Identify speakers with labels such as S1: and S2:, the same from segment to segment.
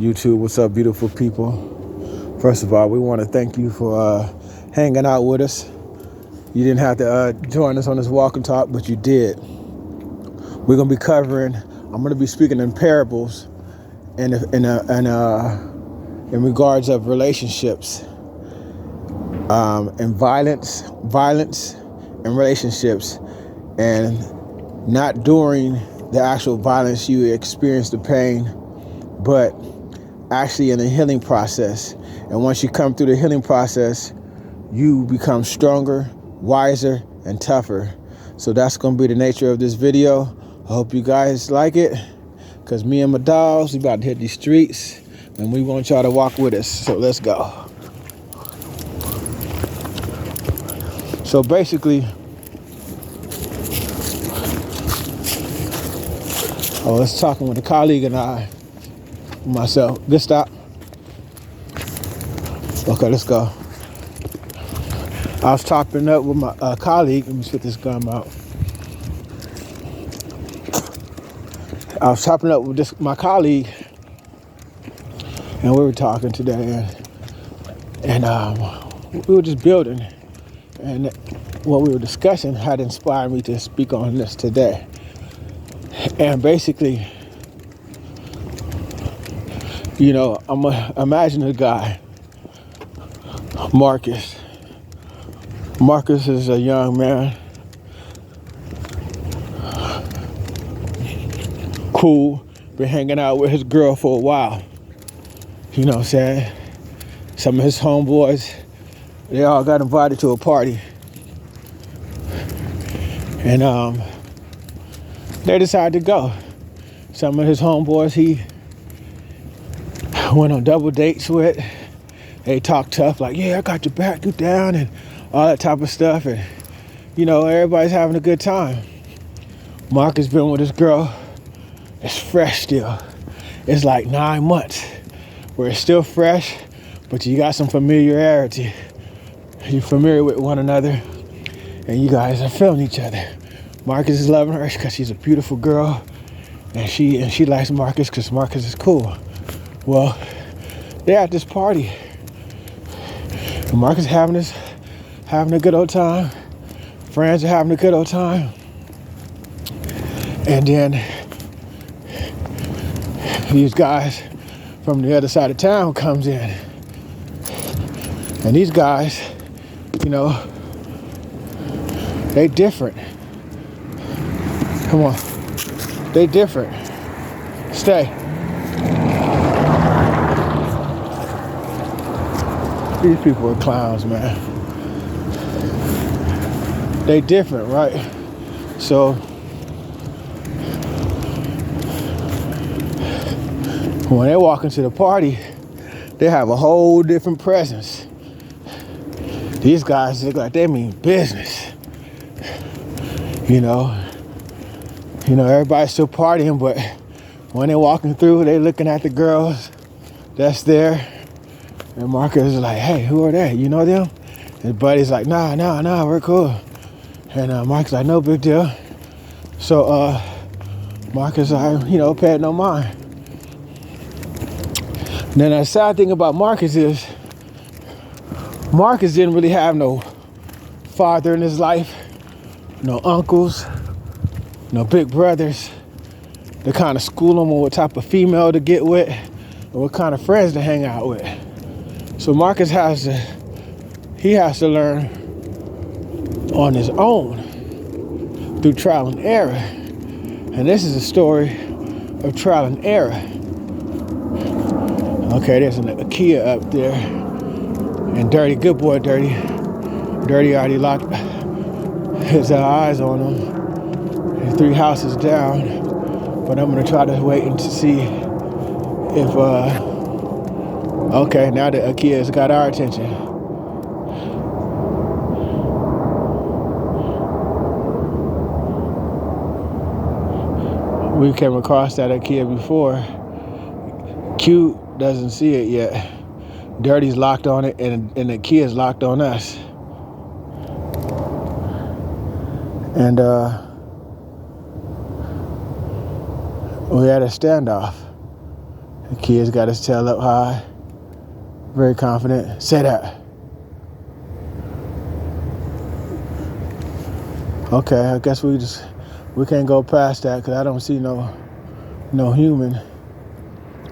S1: YouTube. What's up, beautiful people? First of all, we want to thank you for hanging out with us. You didn't have to join us on this walk and talk, but you did. We're going to be covering, I'm going to be speaking in parables in regards of relationships and violence and relationships, and not during the actual violence you experience the pain, but actually in the healing process. And once you come through the healing process, you become stronger, wiser, and tougher. So that's going to be the nature of this video. I hope you guys like it, because me and my dogs, we about to hit these streets, and we want y'all to walk with us. So let's go. So basically, I was talking with a colleague and myself. Good stop. Okay, let's go. I was chopping up with my colleague. Let me spit this gum out. I was chopping up with my colleague, and we were talking today, and we were just building. And what we were discussing had inspired me to speak on this today. And basically, you know, imagine a guy, Marcus. Marcus is a young man, cool, been hanging out with his girl for a while. You know what I'm saying? Some of his homeboys, they all got invited to a party. And they decided to go. Some of his homeboys he went on double dates with. They talked tough, like, yeah, I got your back, you down, and all that type of stuff. And, you know, everybody's having a good time. Marcus been with his girl. It's fresh still. It's like 9 months where it's still fresh, but you got some familiarity. You're familiar with one another, and you guys are feeling each other. Marcus is loving her because she's a beautiful girl, and she likes Marcus because Marcus is cool. Well, they're at this party, and Marcus having a good old time. Friends are having a good old time, and then these guys from the other side of town comes in, and these guys, you know, they different. Come on, they different. Stay. These people are clowns, man. They different, right? So when they walk into the party, they have a whole different presence. These guys look like they mean business. You know, everybody's still partying, but when they're walking through, they looking at the girls that's there. And Marcus is like, hey, who are they? You know them? His buddy's like, nah, we're cool. And Marcus like, no big deal. So Marcus, paid no mind. Then the sad thing about Marcus is Marcus didn't really have no father in his life, no uncles, no big brothers to kind of school him on what type of female to get with or what kind of friends to hang out with. So Marcus has to learn on his own through trial and error. And this is a story of trial and error. Okay, there's a Kia up there. And Dirty, good boy Dirty. Dirty already locked his eyes on him. He's 3 houses down. But I'm gonna try to wait and to see if, okay, now the Kia's got our attention. We came across that Kia before. Q doesn't see it yet. Dirty's locked on it, and the Kia's locked on us. And we had a standoff. The kid's got his tail up high. Very confident. Say that. Okay, I guess we can't go past that because I don't see no human.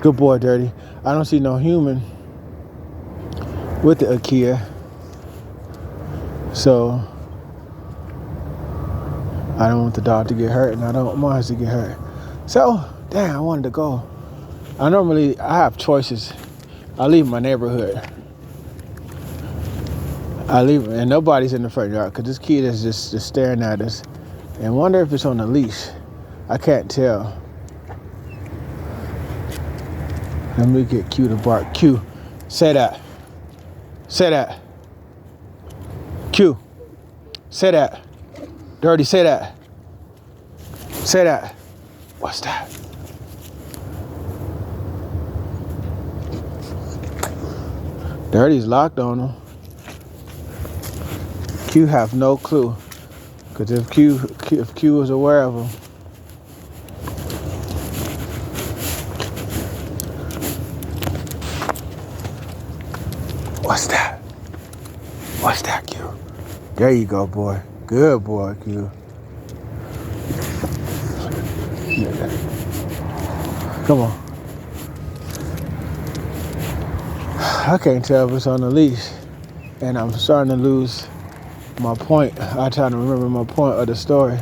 S1: Good boy, Dirty. I don't see no human with the Akia. So I don't want the dog to get hurt, and I don't want mine to get hurt. So, damn, I wanted to go. I have choices. I leave my neighborhood. And nobody's in the front yard because this kid is just staring at us. And wonder if it's on a leash. I can't tell. Let me get Q to bark. Q, say that. Say that. Q, say that. Dirty, say that. Say that. What's that? Dirty's locked on him. Q have no clue. Because if Q was aware of him. What's that? What's that, Q? There you go, boy. Good boy, Q. Come on. I can't tell if it's on the leash. And I'm starting to lose my point. I'm trying to remember my point of the story.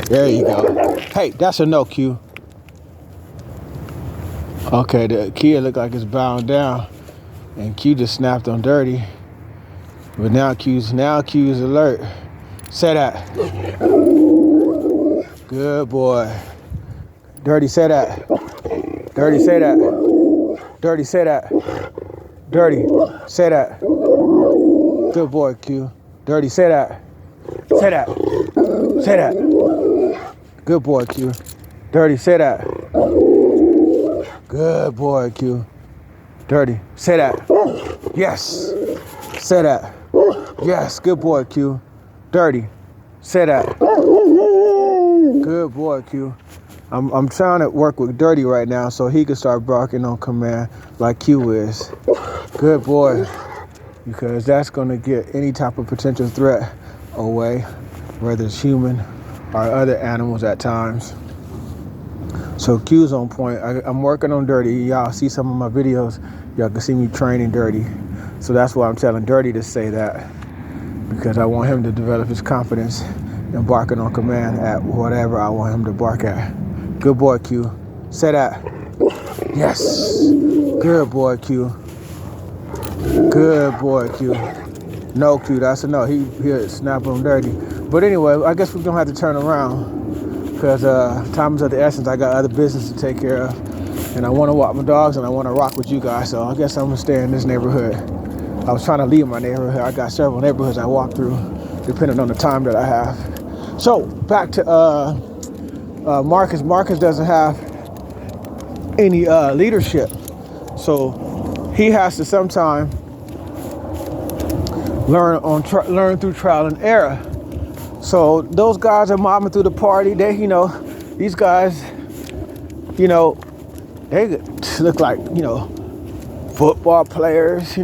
S1: There you go. Hey, that's a no, Q. Okay, the kid looked like it's bound down. And Q just snapped on Dirty. But now Q's alert. Say that. Good boy. Dirty, say that. Dirty, say that. Dirty, say that. Dirty, say that. Good boy, Q. Dirty, say that. Say that. Say that. Good boy, Q. Dirty, say that. Good boy, Q. Dirty, say that. Yes. Say that. Yes, good boy, Q. Dirty, say that. Good boy, Q. I'm trying to work with Dirty right now so he can start barking on command like Q is. Good boy. Because that's going to get any type of potential threat away, whether it's human or other animals at times. So Q's on point. I'm working on Dirty. Y'all see some of my videos. Y'all can see me training Dirty. So that's why I'm telling Dirty to say that. Because I want him to develop his confidence in barking on command at whatever I want him to bark at. Good boy, Q. Say that. Yes. Good boy, Q. Good boy, Q. No, Q. That's a no. He'll snap on Dirty. But anyway, I guess we're going to have to turn around. Because time is of the essence. I got other business to take care of. And I want to walk my dogs and I want to rock with you guys. So I guess I'm going to stay in this neighborhood. I was trying to leave my neighborhood. I got several neighborhoods I walk through, depending on the time that I have. So back to Marcus. Marcus doesn't have any leadership. So he has to sometime learn through trial and error. So those guys are mobbing through the party. These guys, they look like, football players,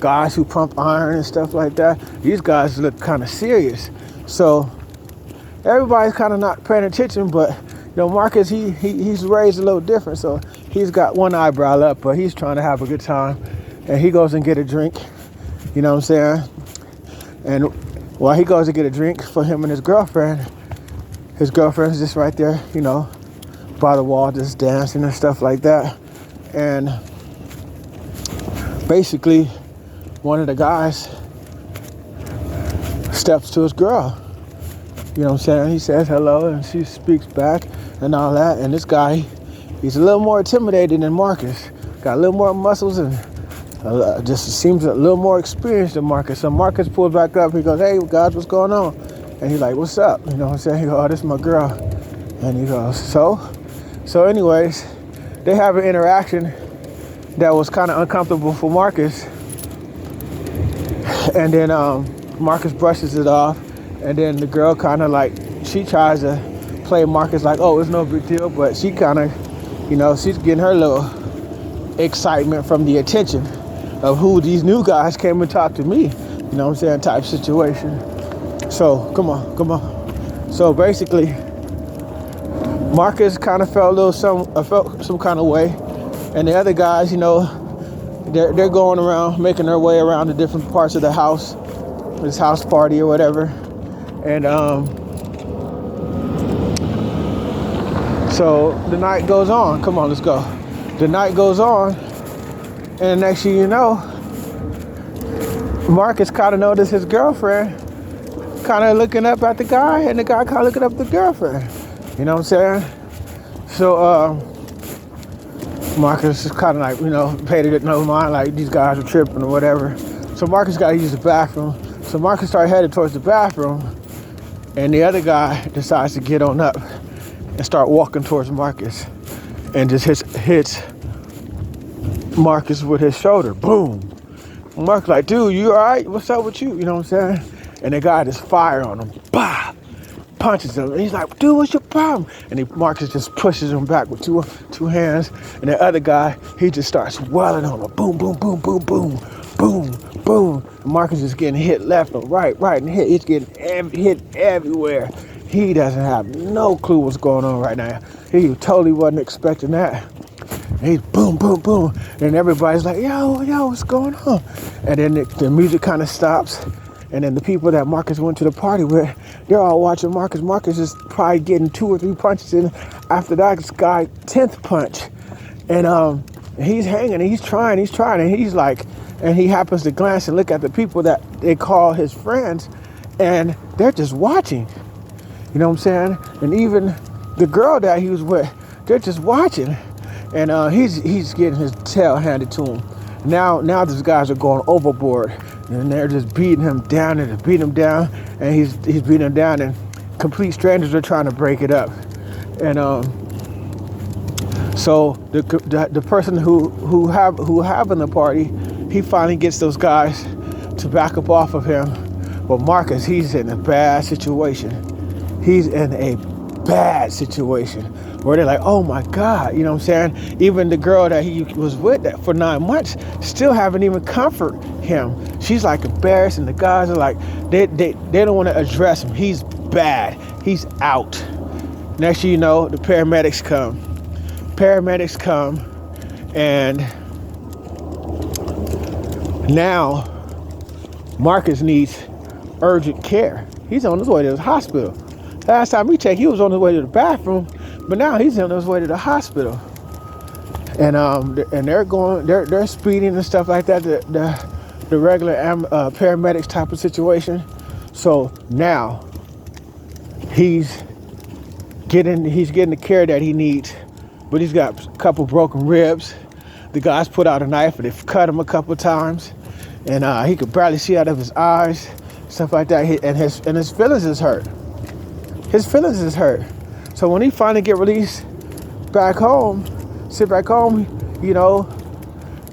S1: guys who pump iron and stuff like that. These guys look kind of serious. So everybody's kind of not paying attention, but, Marcus, he's raised a little different. So he's got one eyebrow up, but he's trying to have a good time. And he goes and get a drink, you know what I'm saying? And while he goes to get a drink for him and his girlfriend's just right there, by the wall, just dancing and stuff like that. And basically, one of the guys steps to his girl. You know what I'm saying? He says hello and she speaks back and all that. And this guy, he's a little more intimidated than Marcus. Got a little more muscles and just seems a little more experienced than Marcus. So Marcus pulls back up. He goes, "Hey, guys, what's going on?" And he's like, "What's up?" You know what I'm saying? He goes, "Oh, this is my girl." And he goes, So anyways, they have an interaction that was kind of uncomfortable for Marcus. And then Marcus brushes it off. And then the girl kind of she tries to play Marcus like, oh, it's no big deal, but she kind of, she's getting her little excitement from the attention of who these new guys came and talked to me, type situation. So come on. So basically, Marcus kind of felt some kind of way, and the other guys, they're going around, making their way around the different parts of the house, this house party or whatever, and so the night goes on. Come on, let's go. The night goes on, and next thing you know, Marcus kind of noticed his girlfriend kind of looking up at the guy, and the guy kind of looking up at the girlfriend. You know what I'm saying? So Marcus is kind of like, paid it no mind, like these guys are tripping or whatever. So Marcus got to use the bathroom. So Marcus started headed towards the bathroom, and the other guy decides to get on up and start walking towards Marcus, and just hits Marcus with his shoulder. Boom. Marcus like, dude, you all right? What's up with you? You know what I'm saying? And the guy just fire on him. Bah! Punches him. And he's like, dude, what's your problem? And Marcus just pushes him back with two hands. And the other guy, he just starts wailing on him. Boom, boom, boom, boom, boom, boom, boom. And Marcus is getting hit left and right, and he's getting hit everywhere. He doesn't have no clue what's going on right now. He totally wasn't expecting that. And he's boom, boom, boom. And everybody's like, yo, what's going on? And then the music kind of stops. And then the people that Marcus went to the party with, they're all watching Marcus. Marcus is probably getting 2 or 3 punches in after that guy 10th punch. And he's hanging and he's trying. And he's like, and he happens to glance and look at the people that they call his friends, and they're just watching. You know what I'm saying? And even the girl that he was with, they're just watching. And he's getting his tail handed to him. Now these guys are going overboard, and they're just beating him down and he's beating him down, and complete strangers are trying to break it up. And so the person who having the party, he finally gets those guys to back up off of him. But Marcus, he's in a bad situation. Where they're like, oh my God, you know what I'm saying? Even the girl that he was with for 9 months still haven't even comfort him. She's like embarrassed, and the guys are like, they don't want to address him. He's bad. He's out. Next thing you know, the paramedics come. And now Marcus needs urgent care. He's on his way to the hospital. Last time we checked, he was on his way to the bathroom, but now he's on his way to the hospital. And they're speeding and stuff like that. The regular paramedics type of situation. So now he's getting the care that he needs, but he's got a couple broken ribs. The guys put out a knife and they've cut him a couple times, and he could barely see out of his eyes, stuff like that. And his feelings is hurt. So when he finally get released back home,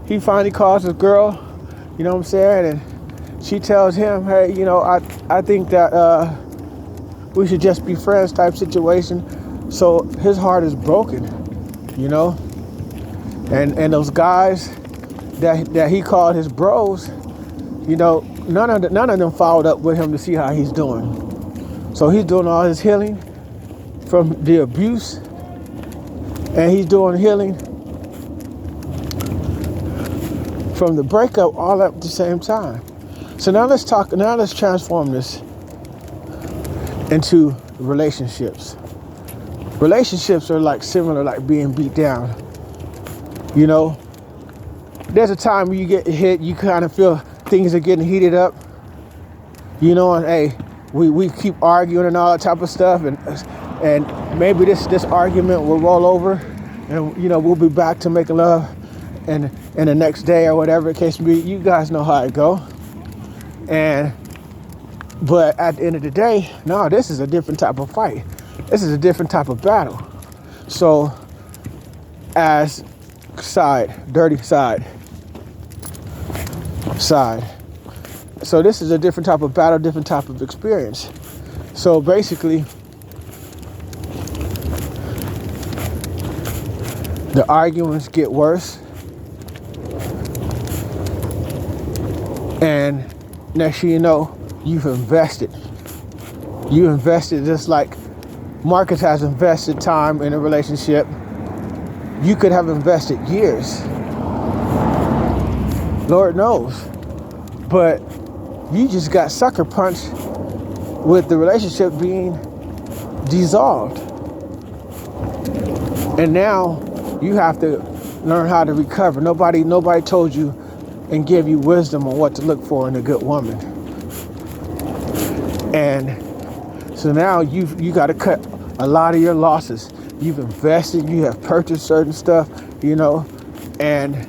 S1: he finally calls his girl, you know what I'm saying? And she tells him, hey, I think that we should just be friends type situation. So his heart is broken, And those guys that he called his bros, none of them followed up with him to see how he's doing. So he's doing all his healing from the abuse, and he's doing healing from the breakup all at the same time. So now let's transform this into relationships. Relationships are similar like being beat down. There's a time when you get hit, you kind of feel things are getting heated up, and hey, we keep arguing and all that type of stuff, and maybe this argument will roll over, and we'll be back to making love, and the next day or whatever the case may be. You guys know how it go. But at the end of the day, no, this is a different type of fight. This is a different type of battle. So as dirty side. So this is a different type of battle, different type of experience. So basically, The arguments get worse. And next thing you know, you've invested. You invested just like Marcus has invested time in a relationship. You could have invested years. Lord knows. But you just got sucker punched with the relationship being dissolved. And now you have to learn how to recover. Nobody told you and gave you wisdom on what to look for in a good woman. And so now you got to cut a lot of your losses. You've invested, you have purchased certain stuff, and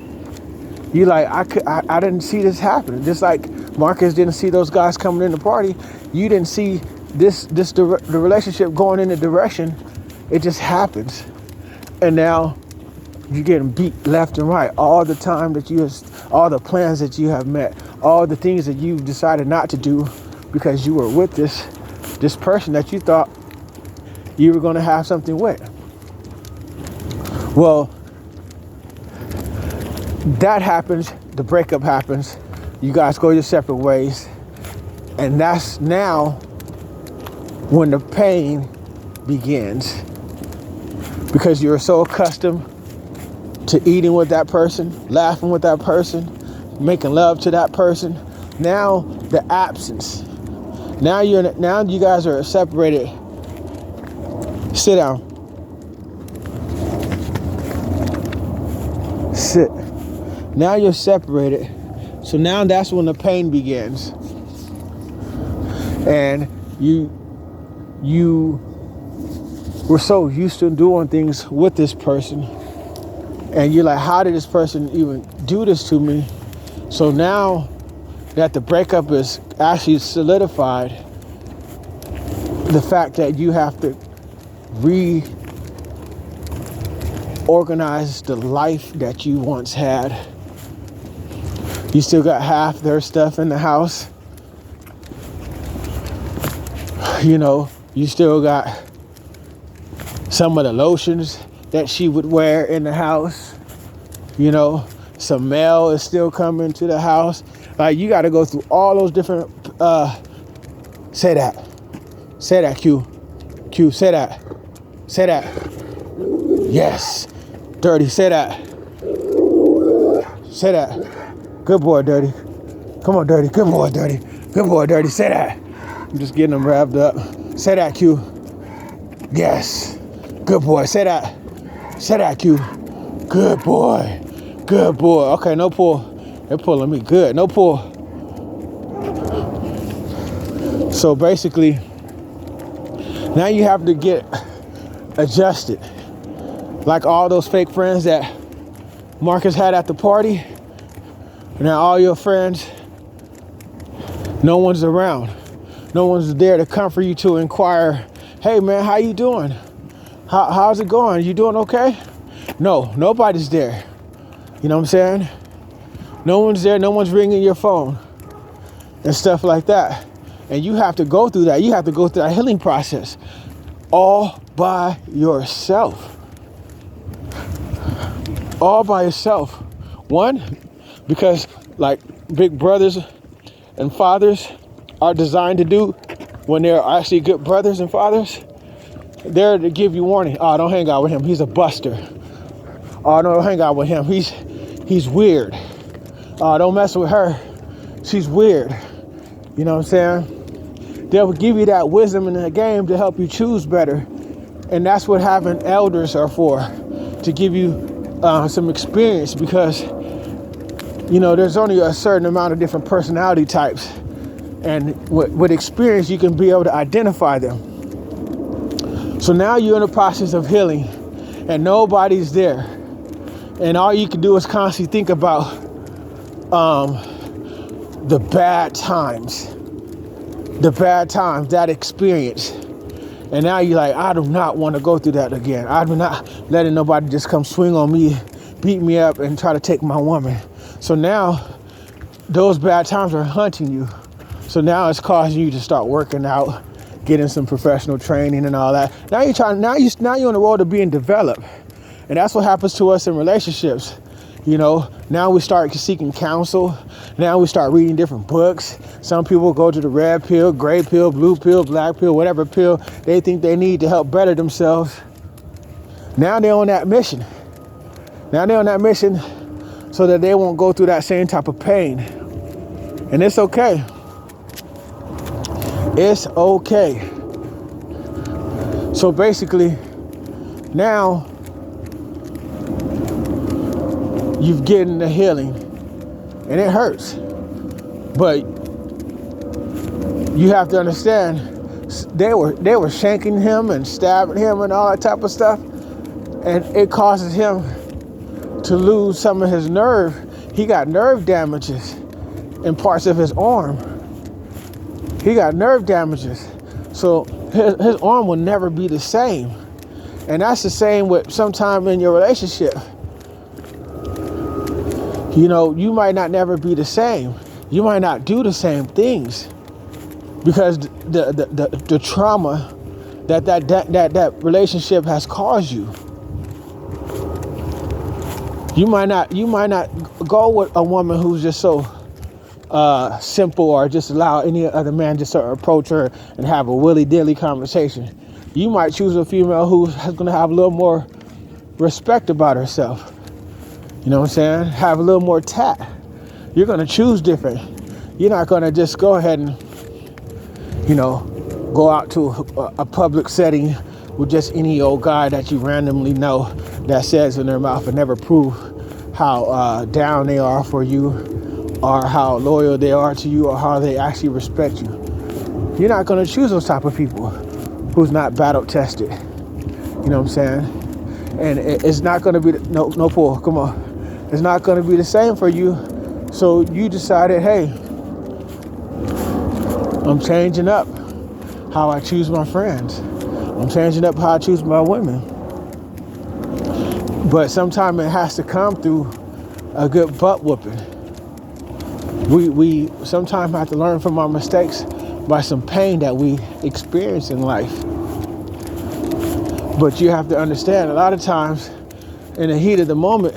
S1: you like, I didn't see this happening. Just like Marcus didn't see those guys coming in the party, you didn't see the relationship going in the direction. It just happens. And now you're getting beat left and right. All the time that all the plans that you have met, all the things that you've decided not to do because you were with this person that you thought you were going to have something with. Well, that happens, the breakup happens, you guys go your separate ways, and that's now when the pain begins, because you're so accustomed to eating with that person, laughing with that person, making love to that person. Now the absence. Now you guys are separated. Sit down. Sit. Now you're separated. So now that's when the pain begins. And you were so used to doing things with this person. And you're like, how did this person even do this to me? So now that the breakup is actually solidified, the fact that you have to reorganize the life that you once had. You still got half their stuff in the house. You still got some of the lotions that she would wear in the house. Some mail is still coming to the house. Like, you got to go through all those different, say that, Q, say that, yes, Dirty, say that, good boy, Dirty, come on, Dirty, good boy, Dirty, say that. I'm just getting them wrapped up. Say that, Q, yes, good boy, say that, Q, good boy, okay, no pull, they're pulling me good, no pull. So basically, now you have to get adjusted. Like all those fake friends that Marcus had at the party. Now all your friends, no one's around. No one's there to comfort you, to inquire, hey man, how you doing? How's it going? You doing okay? No, nobody's there. You know what I'm saying? No one's there, no one's ringing your phone and stuff like that. And you have to go through that. You have to go through that healing process all by yourself. All by yourself. One, because like big brothers and fathers are designed to do when they're actually good brothers and fathers, they're to give you warning. Oh, don't hang out with him. He's a buster. Oh, don't hang out with him. He's weird. Oh, don't mess with her. She's weird. You know what I'm saying? They'll give you that wisdom in the game to help you choose better. And that's what having elders are for, to give you some experience, because, there's only a certain amount of different personality types. And with experience, you can be able to identify them. So now you're in the process of healing and nobody's there. And all you can do is constantly think about the bad times, that experience. And now you're like, I do not want to go through that again. I'm not letting nobody just come swing on me, beat me up, and try to take my woman. So now those bad times are hunting you. So now it's causing you to start working out, getting some professional training and all that. Now you're on the road to being developed. And that's what happens to us in relationships. Now we start seeking counsel. Now we start reading different books. Some people go to the red pill, gray pill, blue pill, black pill, whatever pill they think they need to help better themselves. Now they're on that mission. So that they won't go through that same type of pain. And it's okay. It's okay. So basically, now you've gotten the healing, and it hurts. But you have to understand, they were shanking him and stabbing him and all that type of stuff, and it causes him to lose some of his nerve. He got nerve damages in parts of his arm. He got nerve damages. So his arm will never be the same. And that's the same with sometime in your relationship. You might not never be the same. You might not do the same things because the trauma that relationship has caused you. You might not go with a woman who's just so simple, or just allow any other man just to approach her and have a willy-dilly conversation. You might choose a female who's going to have a little more respect about herself. You know what I'm saying? Have a little more tact. You're going to choose different. You're not going to just go ahead and, go out to a public setting with just any old guy that you randomly know that says in their mouth and never prove how down they are for you, or how loyal they are to you, or how they actually respect you. You're not going to choose those type of people who's not battle tested. You know what I'm saying? And it's not going to be, no pull, come on. It's not going to be the same for you. So you decided, hey, I'm changing up how I choose my friends. I'm changing up how I choose my women. But sometimes it has to come through a good butt whooping. We sometimes have to learn from our mistakes by some pain that we experience in life. But you have to understand, a lot of times in the heat of the moment,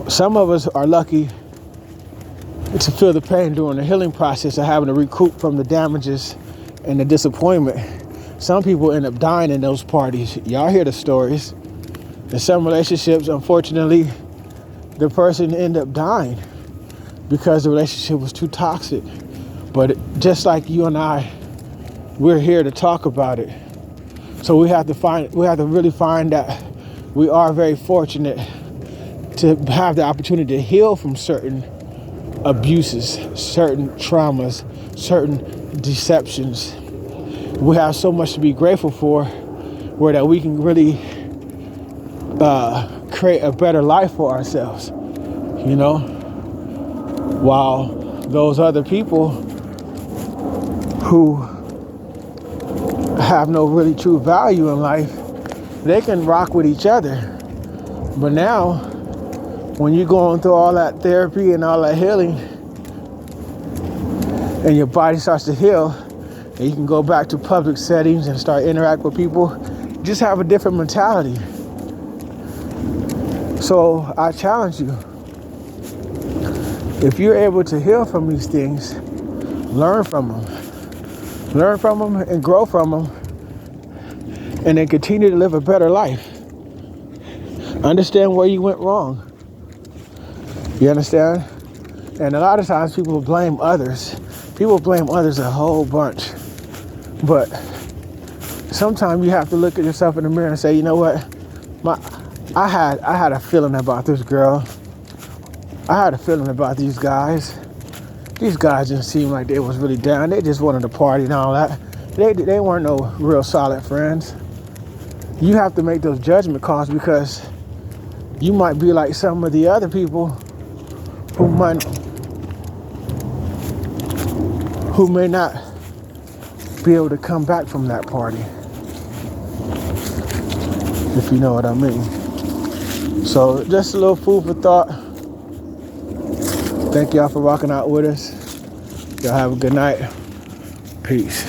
S1: some of us are lucky to feel the pain during the healing process of having to recoup from the damages and the disappointment. Some people end up dying in those parties. Y'all hear the stories. In some relationships, unfortunately, the person ended up dying because the relationship was too toxic. But just like you and I, we're here to talk about it. So we have to really find that we are very fortunate to have the opportunity to heal from certain abuses, certain traumas, certain deceptions. We have so much to be grateful for, where that we can really create a better life for ourselves, while those other people who have no really true value in life, they can rock with each other. But now, when you're going through all that therapy and all that healing, and your body starts to heal, and you can go back to public settings and start interacting with people, just have a different mentality. So I challenge you, if you're able to heal from these things, learn from them and grow from them, and then continue to live a better life. Understand where you went wrong. You understand? And a lot of times people blame others. People blame others a whole bunch. But sometimes you have to look at yourself in the mirror and say, you know what? I had a feeling about this girl. I had a feeling about these guys. These guys didn't seem like they was really down. They just wanted to party and all that. They weren't no real solid friends. You have to make those judgment calls, because you might be like some of the other people who may not be able to come back from that party, if you know what I mean. So just a little food for thought. Thank y'all for rocking out with us. Y'all have a good night. Peace.